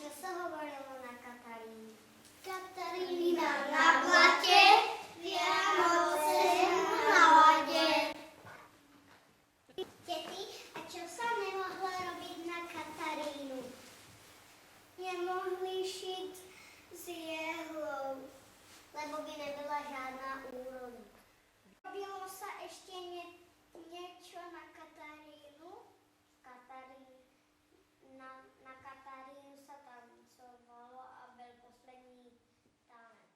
čo sa hovorilo na Katarínu? Katarína na blate, Vianoce na lade. Tety, a čo sa nemohlo robiť na Katarínu? Nemohli šiť z jehlou, Lebo by nebola žiadna úroda. robilo sa ešte niečo na Katarínu. Na Katarínu sa tancovalo a bol posledný tanec.